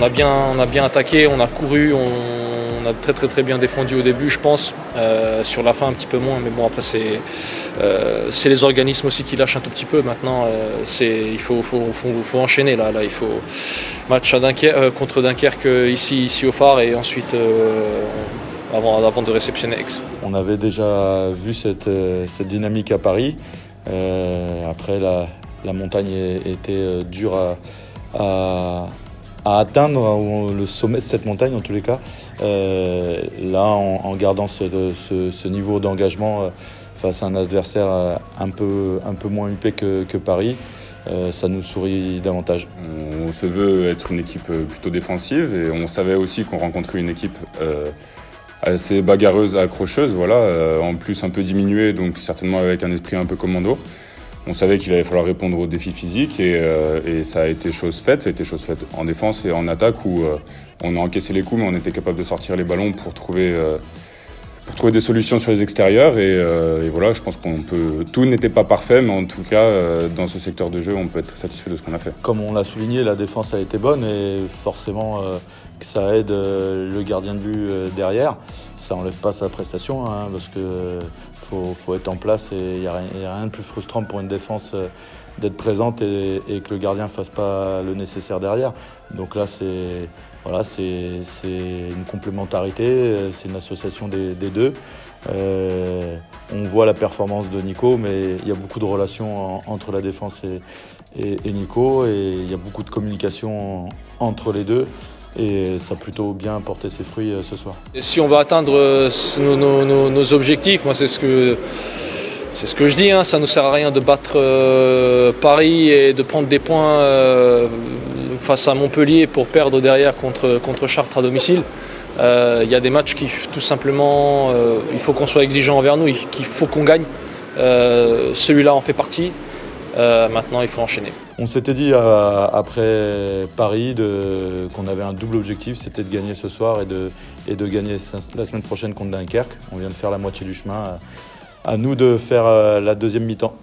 on a bien attaqué, on a couru, on a très bien défendu au début, je pense. Sur la fin un petit peu moins, mais bon après c'est les organismes aussi qui lâchent un tout petit peu. Maintenant il faut enchaîner là. Il faut match à contre Dunkerque ici au Phare et ensuite avant de réceptionner Aix. On avait déjà vu cette dynamique à Paris. Après la montagne était dure à atteindre, le sommet de cette montagne en tous les cas. Là, en gardant ce niveau d'engagement face à un adversaire un peu moins huppé que Paris, ça nous sourit davantage. On se veut être une équipe plutôt défensive et on savait aussi qu'on rencontrait une équipe assez bagarreuse, accrocheuse, voilà, en plus un peu diminuée, donc certainement avec un esprit un peu commando. On savait qu'il allait falloir répondre aux défis physiques et ça a été chose faite. Ça a été chose faite en défense et en attaque où on a encaissé les coups, mais on était capable de sortir les ballons pour trouver des solutions sur les extérieurs. Et voilà, je pense tout n'était pas parfait, mais en tout cas, dans ce secteur de jeu, on peut être très satisfait de ce qu'on a fait. Comme on l'a souligné, la défense a été bonne et forcément que ça aide le gardien de but derrière. Ça n'enlève pas sa prestation, hein, parce que faut être en place et il n'y a rien de plus frustrant pour une défense d'être présente et que le gardien ne fasse pas le nécessaire derrière. Donc là, c'est une complémentarité, c'est une association des deux. On voit la performance de Nico, mais il y a beaucoup de relations entre la défense et Nico, et il y a beaucoup de communication entre les deux. Et ça a plutôt bien porté ses fruits ce soir. Et si on va atteindre nos objectifs, moi c'est ce que je dis, hein, ça ne sert à rien de battre Paris et de prendre des points face à Montpellier pour perdre derrière contre Chartres à domicile. Il y a des matchs qui tout simplement, il faut qu'on soit exigeant envers nous, qu'il faut qu'on gagne. Celui-là en fait partie. Maintenant, il faut enchaîner. On s'était dit après Paris qu'on avait un double objectif, c'était de gagner ce soir et de gagner la semaine prochaine contre Dunkerque. On vient de faire la moitié du chemin. À nous de faire la deuxième mi-temps.